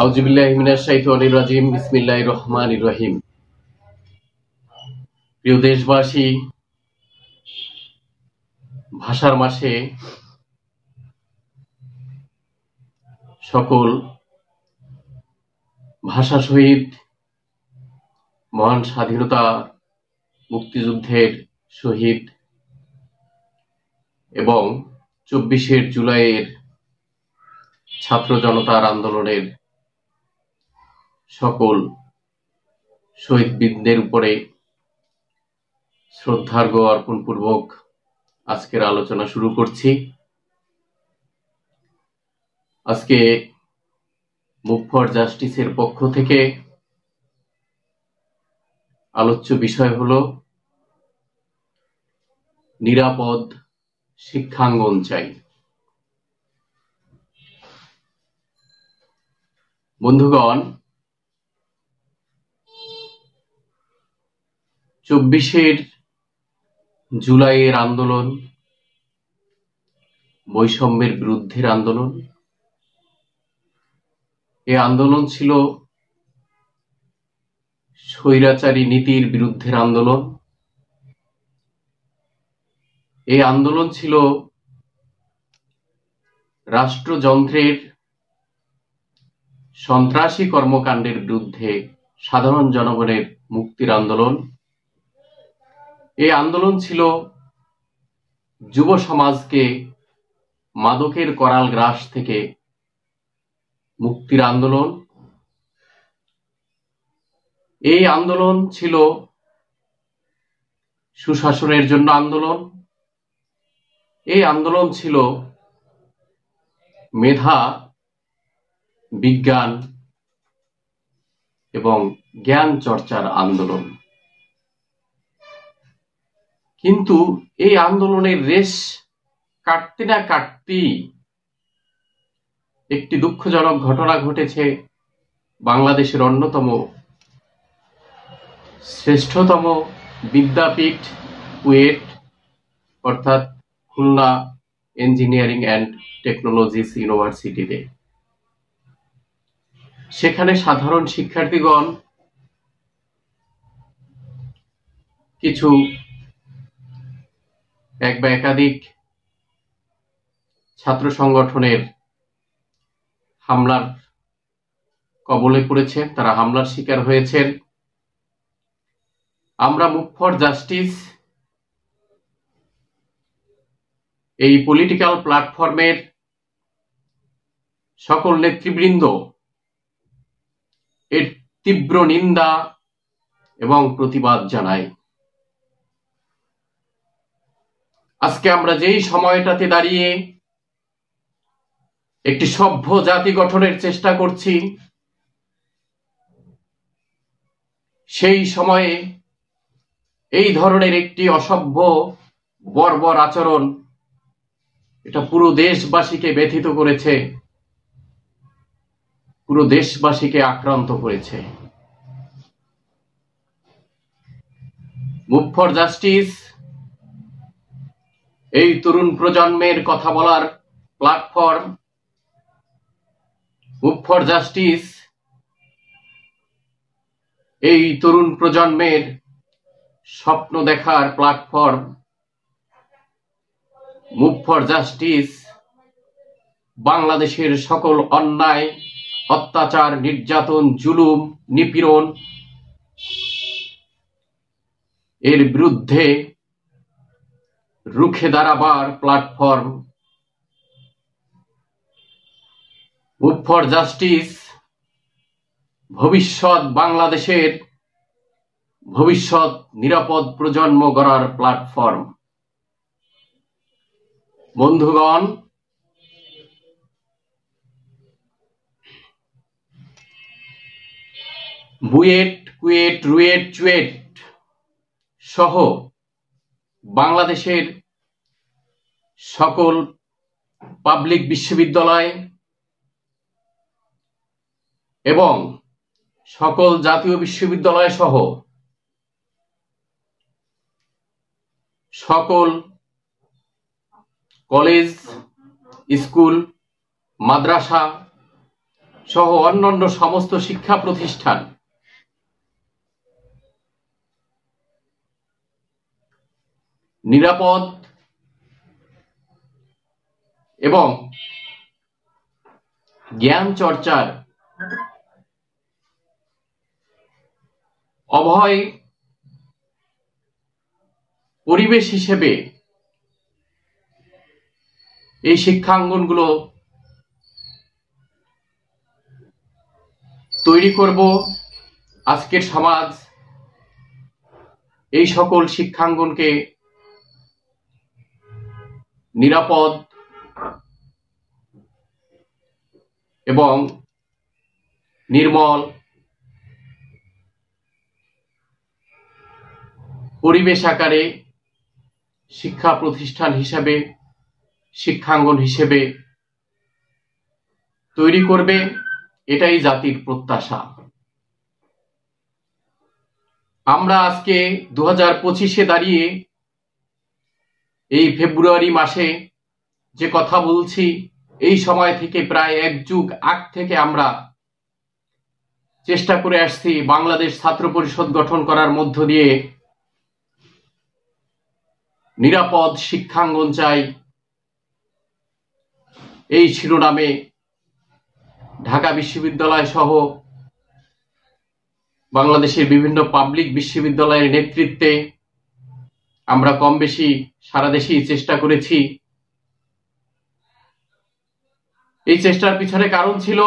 আউযুবিল্লাহি মিনাশ শাইতানির রাজিম। বিসমিল্লাহির রহমানির রহিম। প্রিয় দেশবাসী, ভাষার মাসে সকল ভাষা শহীদ, মহান স্বাধীনতা মুক্তিযুদ্ধের শহীদ এবং ২৪শে জুলাইয়ের ছাত্র জনতার আন্দোলনের সকল শহীদবৃন্দের উপরে শ্রদ্ধার্ঘ্য অর্পণপূর্বক আজকের আলোচনা শুরু করছি। আজকে মুভ ফর জাস্টিসের পক্ষ থেকে আলোচ্য বিষয় হলো নিরাপদ শিক্ষাঙ্গন চাই। বন্ধুগণ, ২৪শে জুলাইয়ের আন্দোলন বৈষম্যের বিরুদ্ধের আন্দোলন। এই আন্দোলন ছিল স্বৈরাচারী নীতির বিরুদ্ধের আন্দোলন। এই আন্দোলন ছিল রাষ্ট্রযন্ত্রের সন্ত্রাসী কর্মকাণ্ডের বিরুদ্ধে সাধারণ জনগণের মুক্তির আন্দোলন। এই আন্দোলন ছিল যুব সমাজকে মাদকের করাল গ্রাস থেকে মুক্তির আন্দোলন। এই আন্দোলন ছিল সুশাসনের জন্য আন্দোলন। এই আন্দোলন ছিল মেধা, বিজ্ঞান এবং জ্ঞান চর্চার আন্দোলন। কিন্তু এই আন্দোলনের রেশ কাটতে না কাটতেই একটি দুঃখজনক ঘটনা ঘটেছে। বাংলাদেশের অন্যতম শ্রেষ্ঠতম বিদ্যাপীঠ কুয়েট অর্থাৎ খুলনা ইঞ্জিনিয়ারিং অ্যান্ড টেকনোলজিস ইউনিভার্সিটিতে, সেখানে সাধারণ শিক্ষার্থীগণ কিছু এক বা একাধিক ছাত্র সংগঠনের হামলার কবলে পড়েছেন, তারা হামলার শিকার হয়েছেন। আমরা মুভ ফর জাস্টিস এই পলিটিক্যাল প্ল্যাটফর্মের সকল নেতৃবৃন্দ এর তীব্র নিন্দা এবং প্রতিবাদ জানাই। আজকে আমরা যেই সময়টাতে দাঁড়িয়ে একটি সভ্য জাতি গঠনের চেষ্টা করছি, সেই সময়ে এই ধরনের একটি অসভ্য বর্বর আচরণ এটা পুরো দেশবাসীকে ব্যথিত করেছে, পুরো দেশবাসীকে আক্রান্ত করেছে। মুভ ফর জাস্টিস এই তরুণ প্রজন্মের কথা বলার প্ল্যাটফর্ম। মুভ ফর জাস্টিস এই তরুণ প্রজন্মের স্বপ্ন দেখার প্ল্যাটফর্ম। মুভ ফর জাস্টিস বাংলাদেশের সকল অন্যায়, অত্যাচার, নির্যাতন, জুলুম, নিপীড়ন এর বিরুদ্ধে রুখে দাঁড়াবার প্ল্যাটফর্ম। মুভ ফর জাস্টিস ভবিষ্যৎ বাংলাদেশের ভবিষ্যৎ নিরাপদ প্রজন্ম গড়ার প্ল্যাটফর্ম। বন্ধুগণ, বুয়েট, কুয়েট, রুয়েট, চুয়েট সহ বাংলাদেশের সকল পাবলিক বিশ্ববিদ্যালয় এবং সকল জাতীয় বিশ্ববিদ্যালয় সহ সকল কলেজ, স্কুল, মাদ্রাসা সহ অন্যান্য সমস্ত শিক্ষা প্রতিষ্ঠান নিরাপদ এবং জ্ঞান চর্চার অভয় পরিবেশ হিসেবে এই শিক্ষাঙ্গনগুলো তৈরি করব। আজকের সমাজ এই সকল শিক্ষাঙ্গনকে নিরাপদ এবং নির্মল পরিবেশ আকারে শিক্ষা প্রতিষ্ঠান হিসেবে, শিক্ষাঙ্গন হিসেবে তৈরি করবে, এটাই জাতির প্রত্যাশা। আমরা আজকে 2025-এ দাঁড়িয়ে এই ফেব্রুয়ারি মাসে যে কথা বলছি, এই সময় থেকে প্রায় এক যুগ আগ থেকে আমরা চেষ্টা করে আসছি বাংলাদেশ ছাত্র পরিষদ গঠন করার মধ্য দিয়ে নিরাপদ শিক্ষাঙ্গন চাই, এই শিরোনামে ঢাকা বিশ্ববিদ্যালয় সহ বাংলাদেশের বিভিন্ন পাবলিক বিশ্ববিদ্যালয়ের নেতৃত্বে আমরা কম বেশি সারা দেশেই চেষ্টা করেছি। এই চেষ্টার পিছনে কারণ ছিল,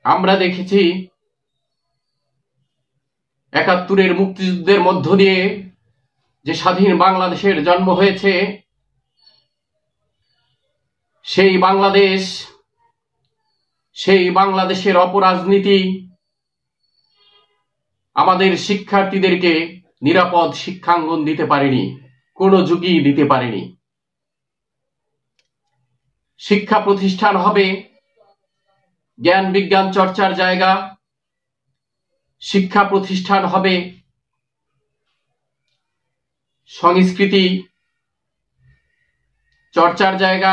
আমরা দেখেছি ৭১-এর মুক্তিযুদ্ধের মধ্য দিয়ে যে স্বাধীন বাংলাদেশের জন্ম হয়েছে, সেই বাংলাদেশের অপরাজনীতি আমাদের শিক্ষার্থীদেরকে নিরাপদ শিক্ষাঙ্গন দিতে পারেনি, কোনো যুগই দিতে পারেনি। শিক্ষা প্রতিষ্ঠান হবে জ্ঞান বিজ্ঞান চর্চার জায়গা, শিক্ষা প্রতিষ্ঠান হবে সংস্কৃতি চর্চার জায়গা,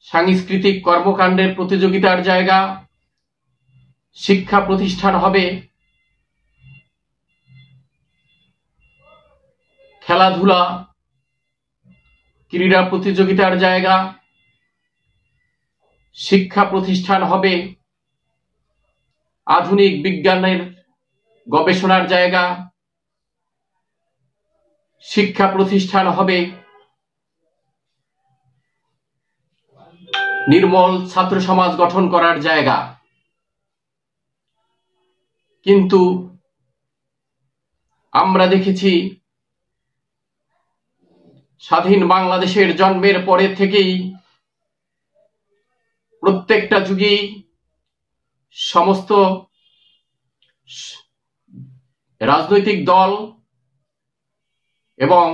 সাংস্কৃতিক কর্মকাণ্ডের প্রতিযোগিতার জায়গা, শিক্ষা প্রতিষ্ঠান হবে খেলাধুলা ক্রীড়া প্রতিযোগিতার জায়গা, শিক্ষা প্রতিষ্ঠান হবে আধুনিক বিজ্ঞানের গবেষণার জায়গা, শিক্ষা প্রতিষ্ঠান হবে নির্মল ছাত্র সমাজ গঠন করার জায়গা। কিন্তু আমরা দেখেছি স্বাধীন বাংলাদেশের জন্মের পরে থেকেই প্রত্যেকটা যুগেই সমস্ত রাজনৈতিক দল এবং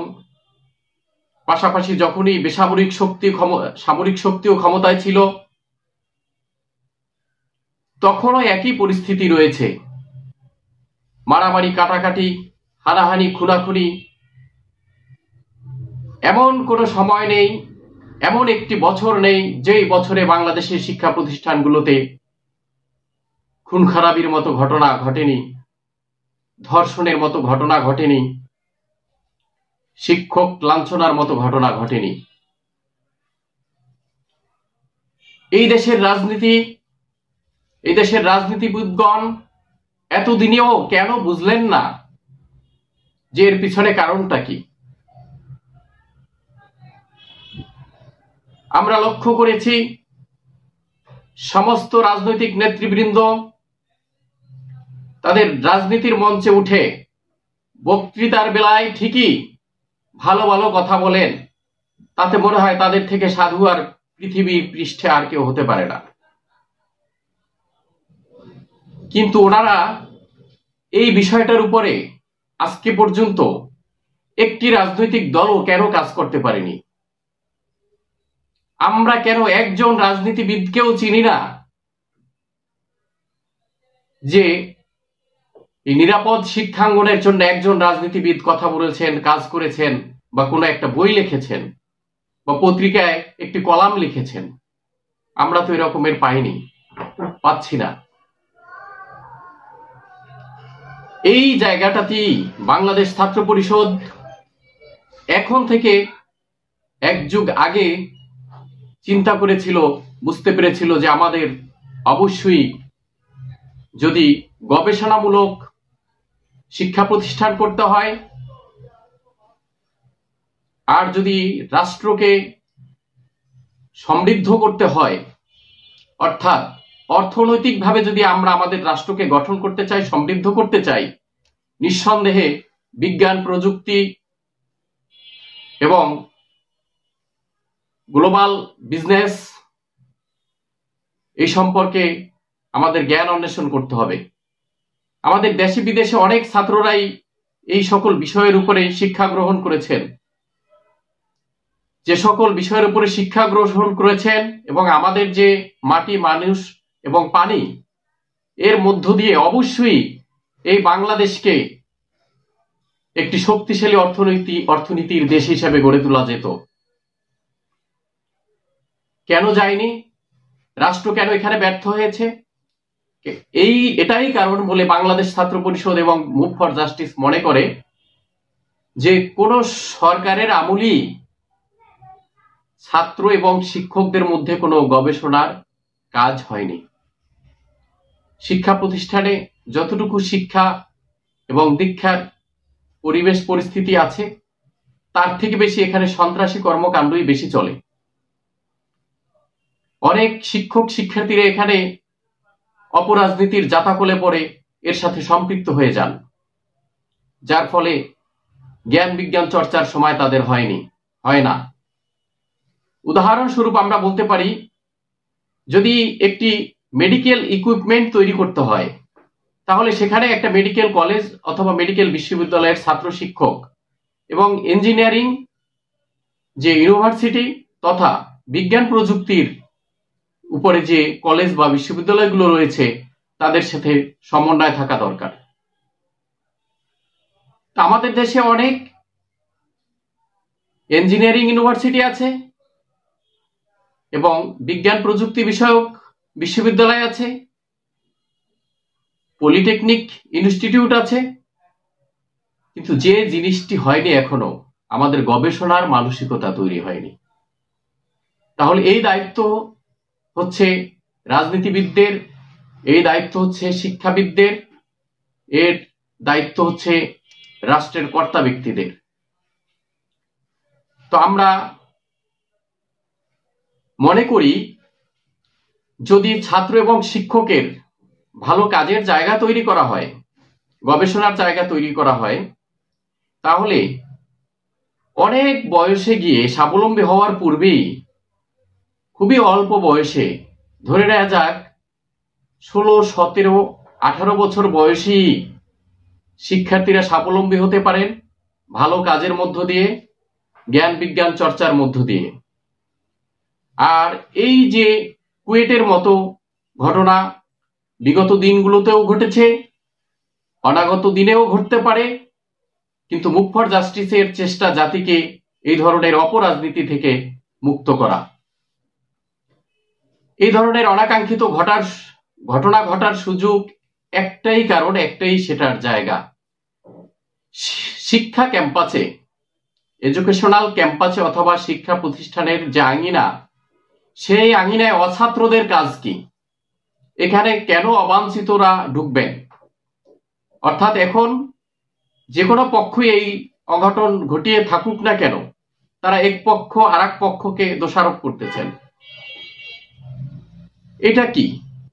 পাশাপাশি যখনই সামরিক শক্তিও ক্ষমতায় ছিল, তখনও একই পরিস্থিতি রয়েছে। মারামারি, কাটাকাটি, হানাহানি, খুনাখুনি, এমন কোনো সময় নেই, এমন একটি বছর নেই যেই বছরে বাংলাদেশের শিক্ষা প্রতিষ্ঠানগুলোতে খুন খারাপির মতো ঘটনা ঘটেনি, ধর্ষণের মতো ঘটনা ঘটেনি, শিক্ষক লাঞ্ছনার মতো ঘটনা ঘটেনি। এই দেশের রাজনীতিবিদগণ এতদিনেও কেন বুঝলেন না যে এর পিছনে কারণটা কি? আমরা লক্ষ্য করেছি সমস্ত রাজনৈতিক নেতৃবৃন্দ তাদের রাজনীতির মঞ্চে উঠে বক্তৃতার বেলায় ঠিকই ভালো ভালো কথা বলেন, তাতে মনে হয় তাদের থেকে সাধু আর পৃথিবীর পৃষ্ঠে আর কেউ হতে পারে না। কিন্তু ওনারা এই বিষয়টার উপরে আজকে পর্যন্ত একটি রাজনৈতিক দলও কেন কাজ করতে পারেনি? আমরা কেন একজন রাজনীতিবিদকেও চিনি না যে এই নিরাপদ শিক্ষাঙ্গনের জন্য একজন রাজনীতিবিদ কথা বলেছেন, কাজ করেছেন, বা কোনো একটা বই লিখেছেন, বা পত্রিকায় একটি কলাম লিখেছেন? আমরা তো এরকমের পাইনি। পাচ্ছি না। এই জায়গাটাতেই বাংলাদেশ ছাত্র পরিষদ এখন থেকে এক যুগ আগে চিন্তা করেছিল, বুঝতে পেরেছিল যে আমাদের অবশ্যই যদি গবেষণামূলক শিক্ষা প্রতিষ্ঠান করতে হয়, আর যদি রাষ্ট্রকে সমৃদ্ধ করতে হয়, অর্থাৎ অর্থনৈতিকভাবে যদি আমরা আমাদের রাষ্ট্রকে গঠন করতে চাই, সমৃদ্ধ করতে চাই, নিঃসন্দেহে বিজ্ঞান, প্রযুক্তি এবং গ্লোবাল বিজনেস এই সম্পর্কে আমাদের জ্ঞান অন্বেষণ করতে হবে। আমাদের দেশে বিদেশে অনেক ছাত্ররাই এই সকল বিষয়ের উপরে শিক্ষা গ্রহণ করেছেন। যে সকল বিষয়ের উপরে শিক্ষা গ্রহণ করেছেন এবং আমাদের যে মাটি, মানুষ এবং পানি, এর মধ্য দিয়ে অবশ্যই এই বাংলাদেশকে একটি শক্তিশালী অর্থনীতির দেশ হিসেবে গড়ে তোলা যেত। কেন যায়নি? রাষ্ট্র কেন এখানে ব্যর্থ হয়েছে? এটাই কারণ বলে বাংলাদেশ ছাত্র পরিষদ এবং মুভ ফর জাস্টিস মনে করে যে কোন সরকারের আমলেই ছাত্র এবং শিক্ষকদের মধ্যে কোনো গবেষণার কাজ হয়নি। শিক্ষা প্রতিষ্ঠানে যতটুকু শিক্ষা এবং দীক্ষার পরিবেশ পরিস্থিতি আছে, তার থেকে বেশি এখানে সন্ত্রাসী কর্মকাণ্ডই বেশি চলে। অনেক শিক্ষক শিক্ষার্থীরা এখানে অপরাজনীতির জাতাকলে পড়ে এর সাথে সম্পৃক্ত হয়ে যান, যার ফলে জ্ঞান বিজ্ঞান চর্চার সময় তাদের হয় না। উদাহরণস্বরূপ আমরা বলতে পারি, যদি একটি মেডিকেল ইকুইপমেন্ট তৈরি করতে হয়, তাহলে সেখানে একটা মেডিকেল কলেজ অথবা মেডিকেল বিশ্ববিদ্যালয়ের ছাত্র শিক্ষক এবং ইঞ্জিনিয়ারিং যে ইউনিভার্সিটি তথা বিজ্ঞান প্রযুক্তির উপরে যে কলেজ বা বিশ্ববিদ্যালয়গুলো রয়েছে, তাদের সাথে সমন্বয় থাকা দরকার। আমাদের দেশে অনেক ইঞ্জিনিয়ারিং ইউনিভার্সিটি আছে এবং বিজ্ঞান প্রযুক্তি বিষয়ক বিশ্ববিদ্যালয় আছে, পলিটেকনিক ইনস্টিটিউট আছে, কিন্তু যে জিনিসটি হয়নি এখনো, আমাদের গবেষণার মানসিকতা তৈরি হয়নি। তাহলে এই দায়িত্ব হচ্ছে রাজনীতিবিদদের, এই দায়িত্ব হচ্ছে শিক্ষাবিদদের, এর দায়িত্ব হচ্ছে রাষ্ট্রের কর্তা ব্যক্তিদের। তো আমরা মনে করি, যদি ছাত্র এবং শিক্ষকের ভালো কাজের জায়গা তৈরি করা হয়, গবেষণার জায়গা তৈরি করা হয়, তাহলে অনেক বয়সে গিয়ে স্বাবলম্বী হওয়ার পূর্বেই খুবই অল্প বয়সে, ধরে নেওয়া যাক 16, 17, 18 বছর বয়সী শিক্ষার্থীরা স্বাবলম্বী হতে পারেন ভালো কাজের মধ্য দিয়ে, জ্ঞান বিজ্ঞান চর্চার মধ্য দিয়ে। আর এই যে কুয়েটের মতো ঘটনা বিগত দিনগুলোতেও ঘটেছে, অনাগত দিনেও ঘটতে পারে, কিন্তু মুভ ফর জাস্টিসের চেষ্টা জাতিকে এই ধরনের অপরাজনীতি থেকে মুক্ত করা। এই ধরনের অনাকাঙ্ক্ষিত ঘটনা ঘটার সুযোগ একটাই কারণ, একটাই সেটার জায়গা। শিক্ষা ক্যাম্পাসে, এডুকেশনাল ক্যাম্পাসে অথবা শিক্ষা প্রতিষ্ঠানের যে আঙিনা, সেই আঙিনায় অছাত্রদের কাজ কি? এখানে কেন অবাঞ্ছিতরা ঢুকবেন? অর্থাৎ এখন যে কোনো পক্ষই এই অঘটন ঘটিয়ে থাকুক না কেন, তারা এক পক্ষ আর এক পক্ষকে দোষারোপ করতেছেন। এটা কি?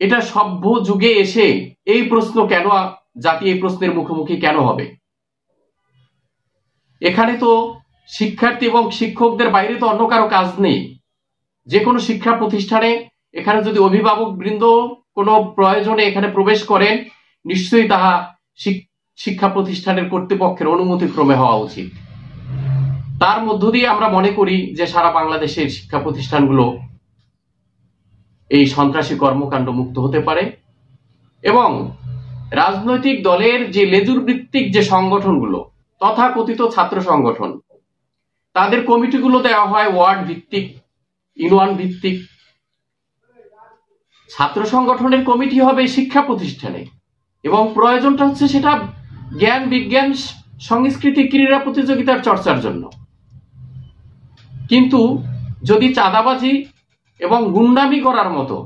এটা সভ্য যুগে এসে এই প্রশ্ন কেন জাতি এই প্রশ্নের মুখোমুখি কেন হবে? এখানে তো শিক্ষার্থী এবং শিক্ষকদের বাইরে তো অন্য কারো কাজ নেই। যে কোনো শিক্ষা প্রতিষ্ঠানে এখানে যদি অভিভাবক বৃন্দ কোনো প্রয়োজনে এখানে প্রবেশ করেন, নিশ্চয়ই তাহা শিক্ষা প্রতিষ্ঠানের কর্তৃপক্ষের অনুমতি ক্রমে হওয়া উচিত। তার মধ্য দিয়ে আমরা মনে করি যে সারা বাংলাদেশের শিক্ষা প্রতিষ্ঠানগুলো এই সন্ত্রাসী কর্মকাণ্ড মুক্ত হতে পারে এবং রাজনৈতিক দলের যে লেজুর ভিত্তিক যে সংগঠনগুলো, তথাকথিত ছাত্র সংগঠন, তাদের কমিটিগুলো দেওয়া হয় ওয়ার্ড ভিত্তিক, ইউনিয়ন ভিত্তিক। ছাত্র সংগঠনের কমিটি হবে শিক্ষা প্রতিষ্ঠানে, এবং প্রয়োজনটা হচ্ছে সেটা জ্ঞান, বিজ্ঞান, সংস্কৃতি, ক্রীড়া প্রতিযোগিতার চর্চার জন্য। কিন্তু যদি চাঁদাবাজি এবং গুন্ডামি করার মতো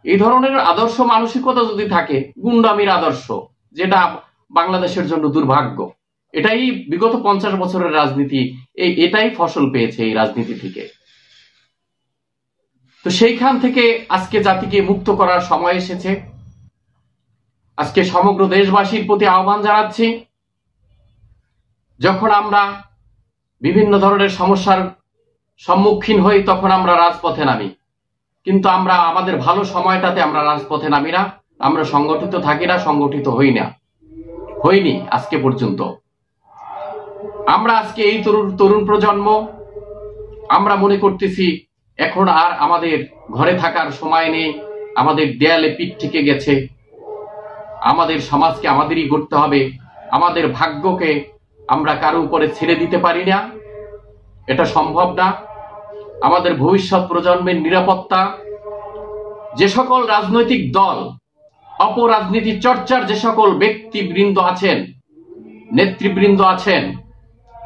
এই ধরনের আদর্শ মানসিকতা যদি থাকে, গুন্ডামির আদর্শ, যেটা বাংলাদেশের জন্য দুর্ভাগ্য, এটাই বিগত 50 বছরের রাজনীতি, এটাই ফসল পেয়েছে এই রাজনীতি থেকে। তো সেইখান থেকে আজকে জাতিকে মুক্ত করার সময় এসেছে। আজকে সমগ্র দেশবাসীর প্রতি আহ্বান জানাচ্ছি, যখন আমরা বিভিন্ন ধরনের সমস্যার সম্মুখীন হই তখন আমরা রাজপথে নামি, কিন্তু আমরা আমাদের ভালো সময়টাতে আমরা রাজপথে নামি না, আমরা সংগঠিত থাকি না, সংগঠিত হইনি আজকে পর্যন্ত। আমরা আজকে এই তরুণ প্রজন্ম আমরা মনে করতেছি এখন আর আমাদের ঘরে থাকার সময় নেই, আমাদের দেয়ালে পিঠ থেকে গেছে, আমাদের সমাজকে আমাদেরই গড়তে হবে, আমাদের ভাগ্যকে আমরা কারো উপরে ছেড়ে দিতে পারি না, এটা সম্ভব না। আমাদের ভবিষ্যৎ প্রজন্মের নিরাপত্তা, যে সকল রাজনৈতিক দল, অপরাজনীতি চর্চার যে সকল ব্যক্তিবৃন্দ আছেন, নেতৃবৃন্দ আছেন,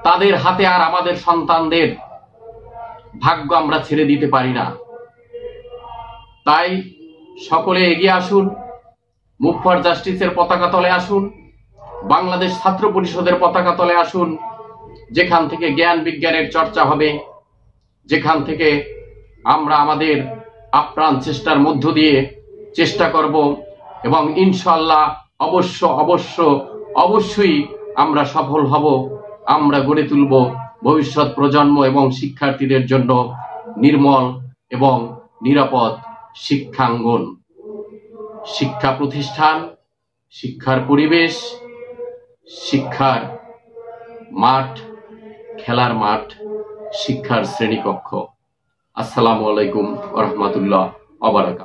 তাদের হাতে আর আমাদের সন্তানদের ভাগ্য আমরা ছেড়ে দিতে পারি না। তাই সকলে এগিয়ে আসুন, মুভ ফর জাস্টিসের পতাকা তলে আসুন, বাংলাদেশ ছাত্র পরিষদের পতাকা তলে আসুন, যেখান থেকে জ্ঞান বিজ্ঞানের চর্চা হবে, যেখান থেকে আমরা আমাদের আপ্রাণ চেষ্টার মধ্য দিয়ে চেষ্টা করব, এবং ইনশাআল্লাহ অবশ্যই আমরা সফল হব। আমরা গড়ে তুলব ভবিষ্যৎ প্রজন্ম এবং শিক্ষার্থীদের জন্য নির্মল এবং নিরাপদ শিক্ষাঙ্গন, শিক্ষা প্রতিষ্ঠান, শিক্ষার পরিবেশ, শিক্ষার মাঠ, খেলার মাঠ, শিক্ষার শ্রেণীকক্ষ। আসসালামু আলাইকুম ওয়া রাহমাতুল্লাহ ওয়া বারাকাতুহু।